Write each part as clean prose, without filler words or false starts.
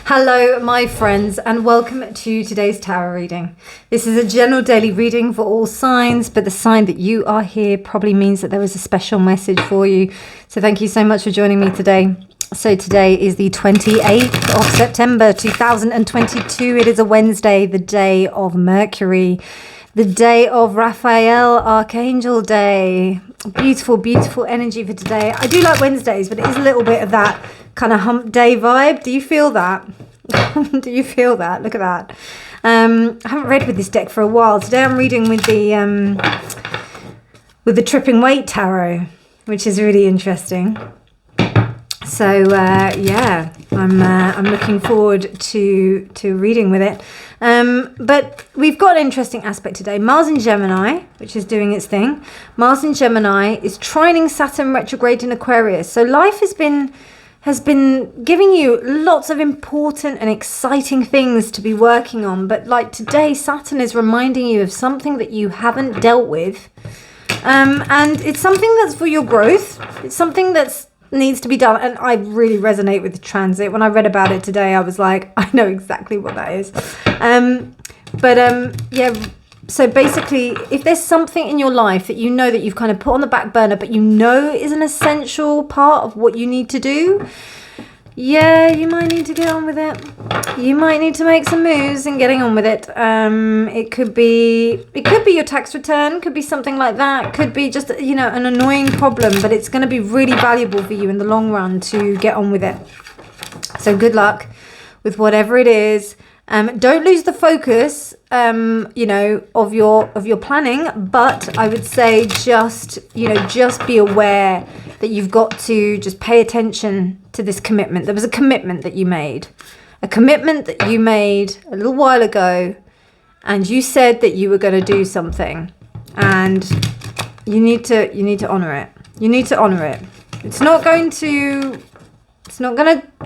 Hello, my friends, and welcome to today's tarot reading. This is a general daily reading for all signs, but the sign that you are here probably means that there is a special message for you. So thank you so much for joining me today. So today is the 28th of September 2022. It is a Wednesday, the day of Mercury, the day of Raphael Archangel Day. Beautiful, beautiful energy for today. I do like Wednesdays, but it is a little bit of that kind of hump day vibe. Do you feel that? Do you feel that? Look at that. I haven't read with this deck for a while. Today I'm reading with the Tripping Weight Tarot, which is really interesting. So yeah, I'm looking forward to reading with it. But we've got an interesting aspect today. Mars in Gemini, which is doing its thing. Mars in Gemini is trining Saturn retrograde in Aquarius. So life has been giving you lots of important and exciting things to be working on. But like today, Saturn is reminding you of something that you haven't dealt with. And it's something that's for your growth. It's something that needs to be done. And I really resonate with the transit. When I read about it today, I was like, I know exactly what that is. Yeah. So basically, if there's something in your life that you know that you've kind of put on the back burner, but you know is an essential part of what you need to do, yeah, you might need to get on with it. You might need to make some moves in getting on with it. It could be your tax return, could be something like that, could be just, you know, an annoying problem, but it's going to be really valuable for you in the long run to get on with it. So good luck with whatever it is. Don't lose the focus, you know, of your planning, but I would say just be aware that you've got to just pay attention to this commitment. There was a commitment that you made a little while ago, and you said that you were going to do something, and you need to honor it. You need to honor it. It's not going to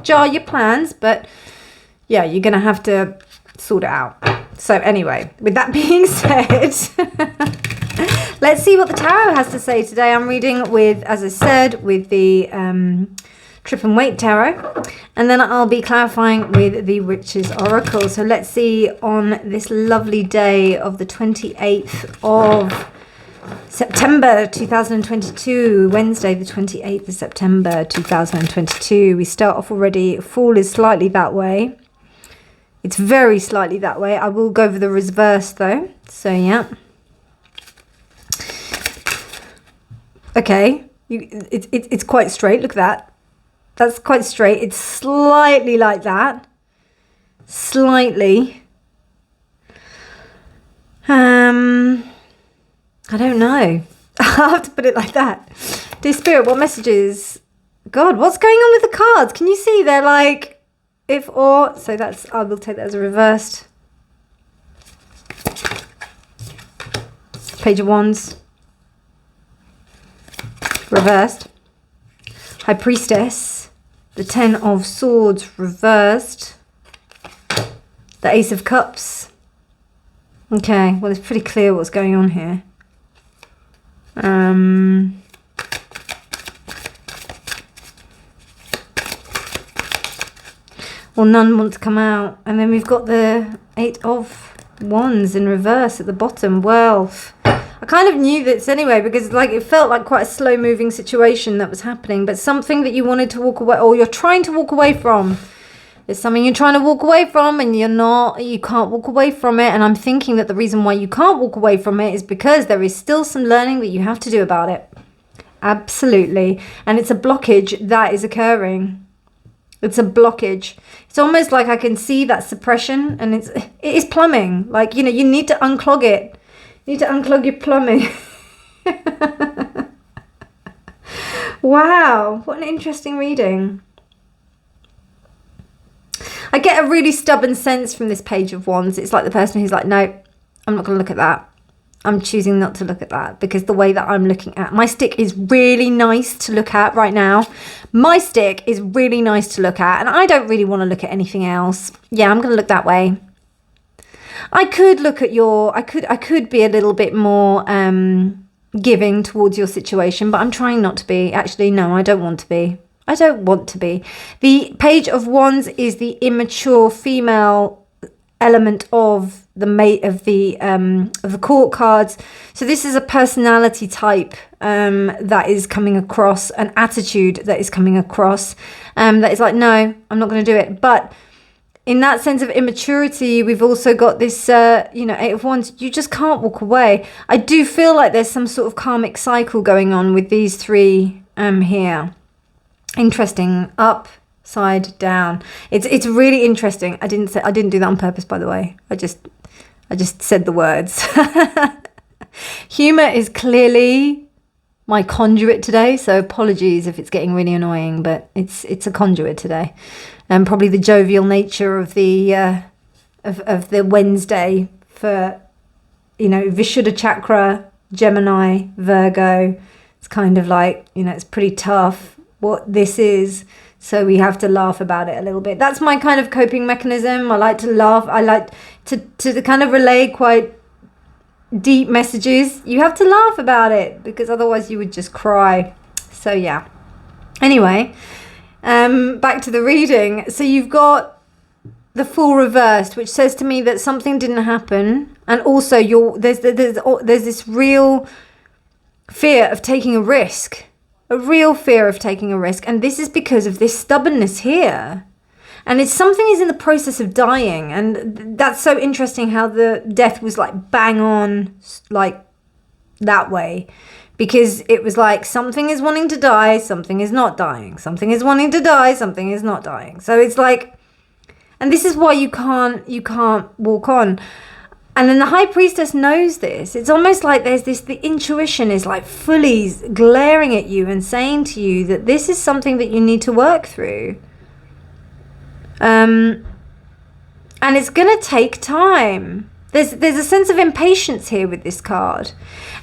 jar your plans, but yeah, you're going to have to sort it out. So anyway, with that being said, let's see what the tarot has to say today. I'm reading with, as I said, with the Tripping Weight Tarot, and then I'll be clarifying with the Witch's Oracle. So let's see on this lovely day of the 28th of September 2022, Wednesday the 28th of September 2022. We start off already. Fall is slightly that way. It's very slightly that way. I will go over the reverse though. So yeah. Okay. It's quite straight. Look at that. That's quite straight. It's slightly like that. Slightly. I don't know. I'll have to put it like that. Dear Spirit, what messages? God, what's going on with the cards? Can you see they're like if or? So that's, I will take that as a reversed. Page of Wands. Reversed. High Priestess. The Ten of Swords reversed. The Ace of Cups. Okay, well it's pretty clear what's going on here. Well, none want to come out. And then we've got the Eight of Wands in reverse at the bottom. Well, I kind of knew this anyway, because like it felt like quite a slow moving situation that was happening, but something that you wanted to walk away, or you're trying to walk away from. There's something you're trying to walk away from and you can't walk away from it. And I'm thinking that the reason why you can't walk away from it is because there is still some learning that you have to do about it. Absolutely. And it's a blockage that is occurring. It's a blockage. It's almost like I can see that suppression, and it is plumbing. Like, you know, you need to unclog it. You need to unclog your plumbing. Wow, what an interesting reading. I get a really stubborn sense from this Page of Wands. It's like the person who's like, no, I'm not going to look at that. I'm choosing not to look at that, because the way that I'm looking at my stick is really nice to look at right now. My stick is really nice to look at, and I don't really want to look at anything else. Yeah, I'm going to look that way. I could look at I could be a little bit more giving towards your situation, but I'm trying not to be. Actually, no, I don't want to be. I don't want to be. The Page of Wands is the immature female element of the mate of the court cards. So this is a personality type that is coming across, an attitude that is coming across, that is like, no, I'm not going to do it. But in that sense of immaturity, we've also got this, Eight of Wands. You just can't walk away. I do feel like there's some sort of karmic cycle going on with these three here. Interesting. Up, side, down. It's really interesting. I didn't do that on purpose, by the way. I just said the words. Humor is clearly my conduit today, so apologies if it's getting really annoying, but it's a conduit today. And probably the jovial nature of the Wednesday for, Vishuddha chakra, Gemini, Virgo. It's kind of like, it's pretty tough what this is, so we have to laugh about it a little bit. That's my kind of coping mechanism. I like to laugh. I like to kind of relay quite deep messages. You have to laugh about it because otherwise you would just cry. So yeah. Anyway, back to the reading. So you've got the Fool reversed, which says to me that something didn't happen, and also there's this real fear of taking a risk. A real fear of taking a risk. And this is because of this stubbornness here. And it's something is in the process of dying. And that's so interesting how the death was like bang on, like that way. Because it was like something is wanting to die, something is not dying. Something is wanting to die, something is not dying. So it's like, and this is why you can't walk on. And then the High Priestess knows this. It's almost like there's this, the intuition is like fully glaring at you and saying to you that this is something that you need to work through. And it's going to take time. There's a sense of impatience here with this card.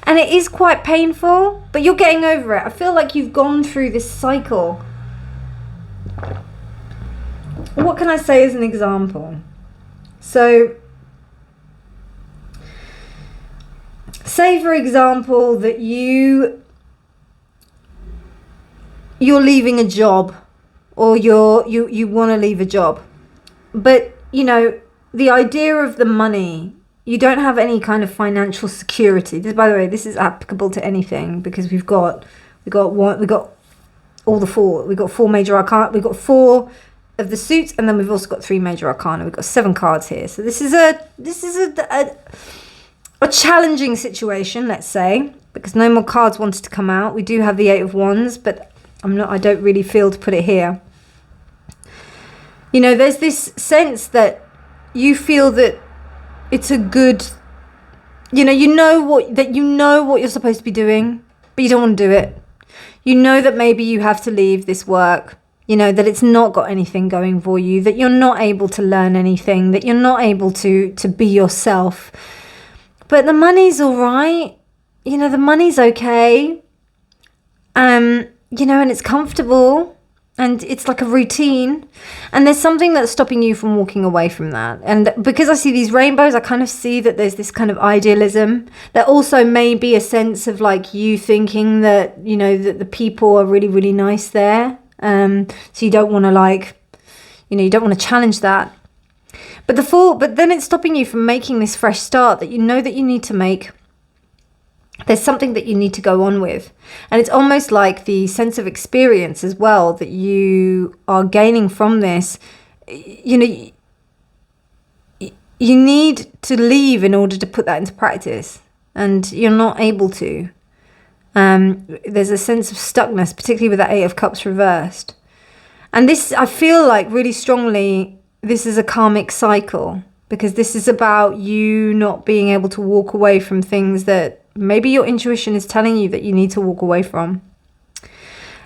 And it is quite painful, but you're getting over it. I feel like you've gone through this cycle. What can I say as an example? So, say, for example, that you're leaving a job, or you want to leave a job, but the idea of the money, you don't have any kind of financial security. This, by the way, this is applicable to anything because we've got all the four. We've got four major arcana. We've got four of the suits, and then we've also got three major arcana. We've got 7 cards here. So this is a challenging situation, let's say, because no more cards wanted to come out. We do have the 8 of Wands, but I don't really feel to put it here. There's this sense that you feel that it's a good, you know what you're supposed to be doing, but you don't want to do it. You know that maybe you have to leave this work, that it's not got anything going for you, that you're not able to learn anything, that you're not able to be yourself. But the money's all right. The money's okay. And it's comfortable. And it's like a routine. And there's something that's stopping you from walking away from that. And because I see these rainbows, I kind of see that there's this kind of idealism. There also may be a sense of like you thinking that, that the people are really, really nice there. So you don't want to you don't want to challenge that. But then it's stopping you from making this fresh start that you know that you need to make. There's something that you need to go on with. And it's almost like the sense of experience as well that you are gaining from this. You need to leave in order to put that into practice. And you're not able to. There's a sense of stuckness, particularly with that 8 of Cups reversed. And this, I feel like really strongly, this is a karmic cycle. Because this is about you not being able to walk away from things that maybe your intuition is telling you that you need to walk away from.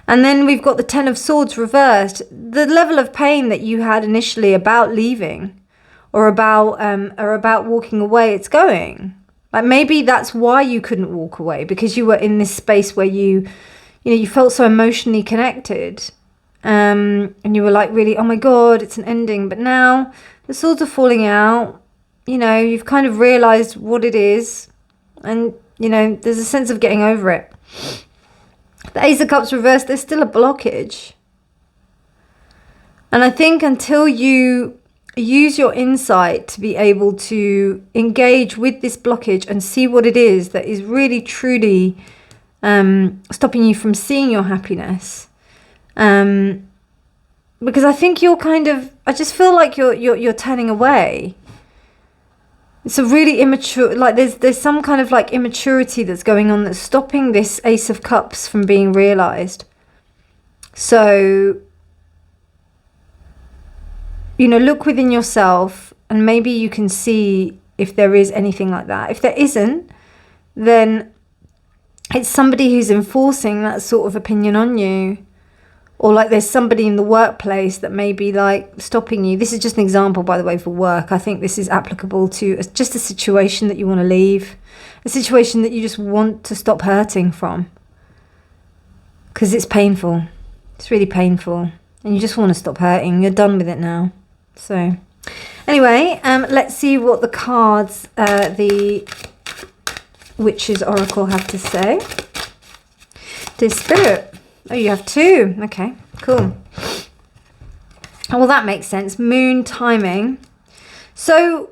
And then we've got the 10 of Swords reversed. The level of pain that you had initially about leaving or about walking away, it's going. Like maybe that's why you couldn't walk away, because you were in this space where you felt so emotionally connected. And you were like, really, oh my God, it's an ending. But now the swords are falling out. You've kind of realized what it is. And, there's a sense of getting over it. The Ace of Cups reversed, there's still a blockage. And I think until you use your insight to be able to engage with this blockage and see what it is that is really truly stopping you from seeing your happiness, because I think you're I just feel like you're turning away. It's a really immature, like there's some kind of like immaturity that's going on that's stopping this Ace of Cups from being realized. So, you know, look within yourself and maybe you can see if there is anything like that. If there isn't, then it's somebody who's enforcing that sort of opinion on you. Or like there's somebody in the workplace that may be like stopping you. This is just an example, by the way, for work. I think this is applicable to just a situation that you want to leave. A situation that you just want to stop hurting from. Because it's painful. It's really painful. And you just want to stop hurting. You're done with it now. So anyway, let's see what the cards, the Witch's Oracle have to say. Dear Spirit. Oh, you have 2. Okay, cool. Well, that makes sense. Moon timing. So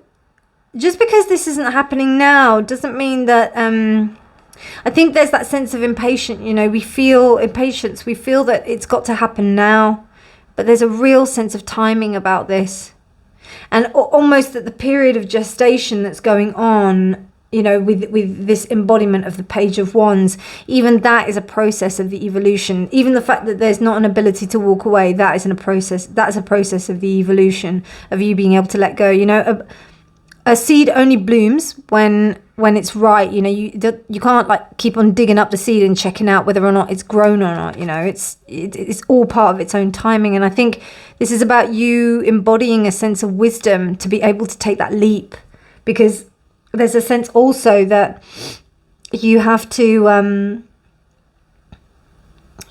just because this isn't happening now doesn't mean that... I think there's that sense of impatience. You know, we feel impatience. We feel that it's got to happen now. But there's a real sense of timing about this. And almost at the period of gestation that's going on, you know, with this embodiment of the Page of Wands, even that is a process of the evolution. Even the fact that there's not an ability to walk away, that is a process of the evolution, of you being able to let go. You know, a seed only blooms when it's right. You know, you can't like keep on digging up the seed and checking out whether or not it's grown or not. You know, it's all part of its own timing. And I think this is about you embodying a sense of wisdom to be able to take that leap, because there's a sense also that you have to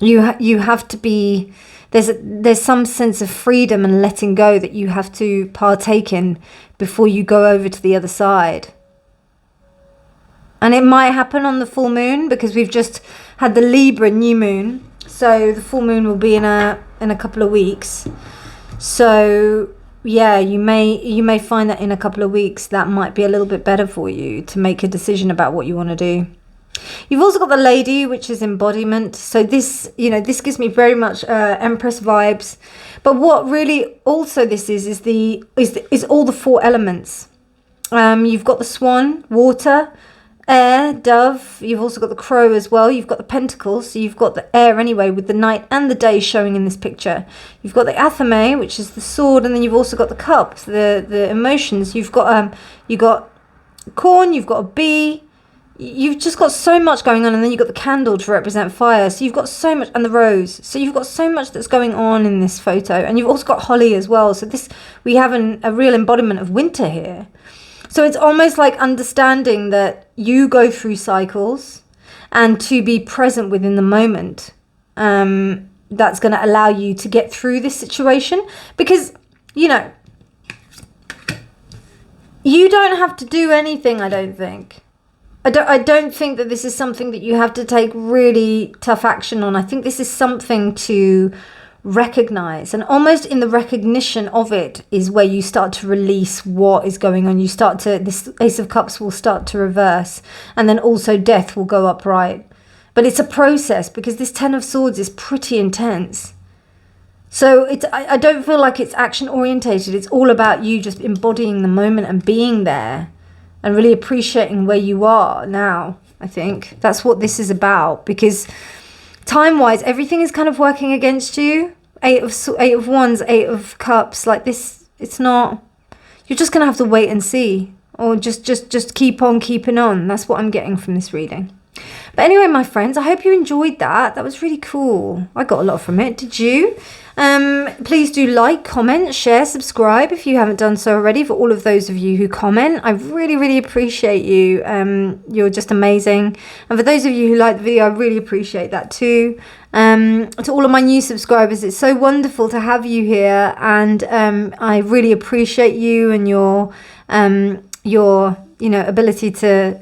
you have to be, there's some sense of freedom and letting go that you have to partake in before you go over to the other side. And it might happen on the full moon, because we've just had the Libra new moon, so the full moon will be in a couple of weeks. So yeah, you may find that in a couple of weeks that might be a little bit better for you to make a decision about what you want to do. You've also got the Lady, which is embodiment. So this, you know, this gives me very much Empress vibes. But what really also this is all the 4 elements. You've got the Swan, water, air, dove. You've also got the Crow as well. You've got the Pentacles, so you've got the air anyway, with the night and the day showing in this picture. You've got the Athame, which is the sword, and then you've also got the cups, the emotions. You've got corn, you've got a bee. You've just got so much going on, and then you've got the candle to represent fire. So you've got so much, and the rose. So you've got so much that's going on in this photo, and you've also got holly as well. So we have a real embodiment of winter here. So it's almost like understanding that you go through cycles, and to be present within the moment. That's going to allow you to get through this situation, because, you know, you don't have to do anything, I don't think. I don't think that this is something that you have to take really tough action on. I think this is something to recognize, and almost in the recognition of it is where you start to release what is going on. This Ace of Cups will start to reverse, and then also Death will go upright. But it's a process, because this 10 of Swords is pretty intense. So I don't feel like it's action orientated. It's all about you just embodying the moment and being there and really appreciating where you are now. I think that's what this is about, because time-wise, everything is kind of working against you. 8 of Wands, 8 of Cups, like this. It's not. You're just gonna have to wait and see, or just keep on keeping on. That's what I'm getting from this reading. But anyway, my friends, I hope you enjoyed that. That was really cool. I got a lot from it. Did you? Please do like, comment, share, subscribe if you haven't done so already. For all of those of you who comment, I really, really appreciate you. You're just amazing. And for those of you who like the video, I really appreciate that too. To all of my new subscribers, it's so wonderful to have you here, and I really appreciate you and your ability to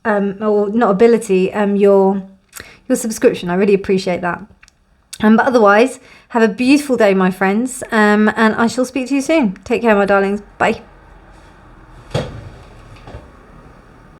or not ability, your subscription. I really appreciate that. But otherwise, have a beautiful day, my friends. And I shall speak to you soon. Take care, my darlings. Bye.